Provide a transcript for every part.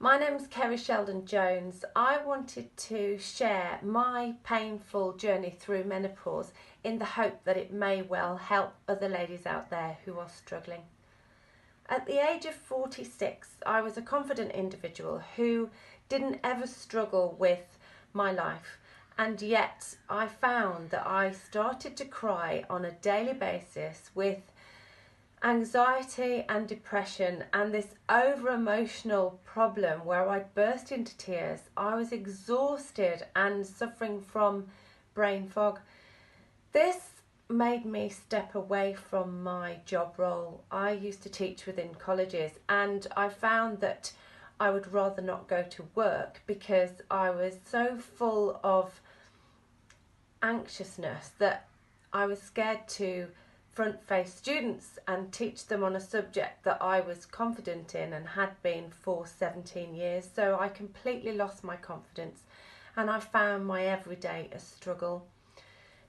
My name's Kerry Sheldon-Jones. I wanted to share my painful journey through menopause in the hope that it may well help other ladies out there who are struggling. At the age of 46, I was a confident individual who didn't ever struggle with my life, and yet I found that I started to cry on a daily basis with anxiety and depression and this over-emotional problem where I burst into tears. I was exhausted and suffering from brain fog. This made me step away from my job role. I used to teach within colleges, and I found that I would rather not go to work because I was so full of anxiousness that I was scared to front-face students and teach them on a subject that I was confident in and had been for 17 years. So I completely lost my confidence and I found my everyday a struggle.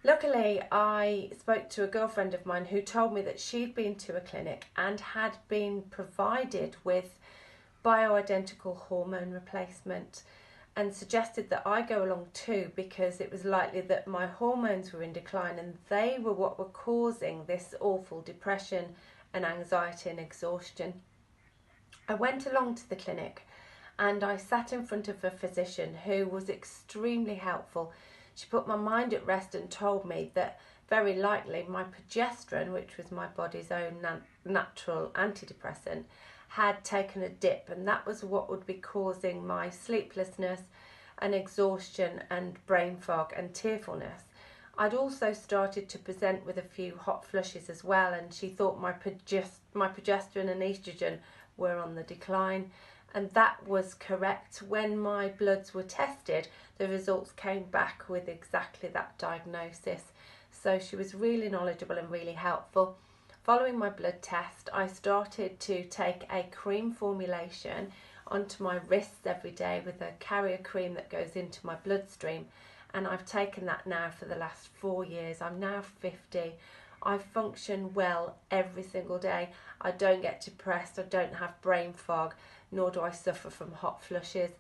Luckily, I spoke to a girlfriend of mine who told me that she'd been to a clinic and had been provided with bioidentical hormone replacement, and suggested that I go along too because it was likely that my hormones were in decline and they were what were causing this awful depression and anxiety and exhaustion. I went along to the clinic and I sat in front of a physician who was extremely helpful. She put my mind at rest and told me that very likely my progesterone, which was my body's own natural antidepressant, had taken a dip, and that was what would be causing my sleeplessness and exhaustion and brain fog and tearfulness. I'd also started to present with a few hot flushes as well, and she thought my progesterone and estrogen were on the decline, and that was correct. When my bloods were tested, the results came back with exactly that diagnosis. So she was really knowledgeable and really helpful. Following my blood test, I started to take a cream formulation onto my wrists every day with a carrier cream that goes into my bloodstream, and I've taken that now for the last 4 years. I'm now 50. I function well every single day. I don't get depressed, I don't have brain fog, nor do I suffer from hot flushes.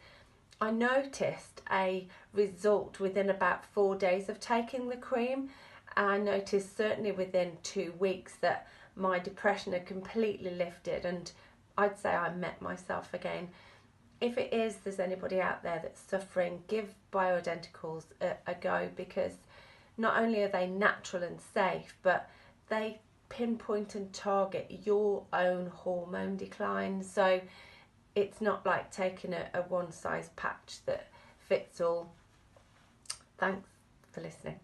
I noticed a result within about 4 days of taking the cream. I noticed certainly within 2 weeks that my depression had completely lifted, and I'd say I met myself again. If it is, there's anybody out there that's suffering, give bioidenticals a go, because not only are they natural and safe, but they pinpoint and target your own hormone decline. So it's not like taking a one size patch that fits all. Thanks for listening.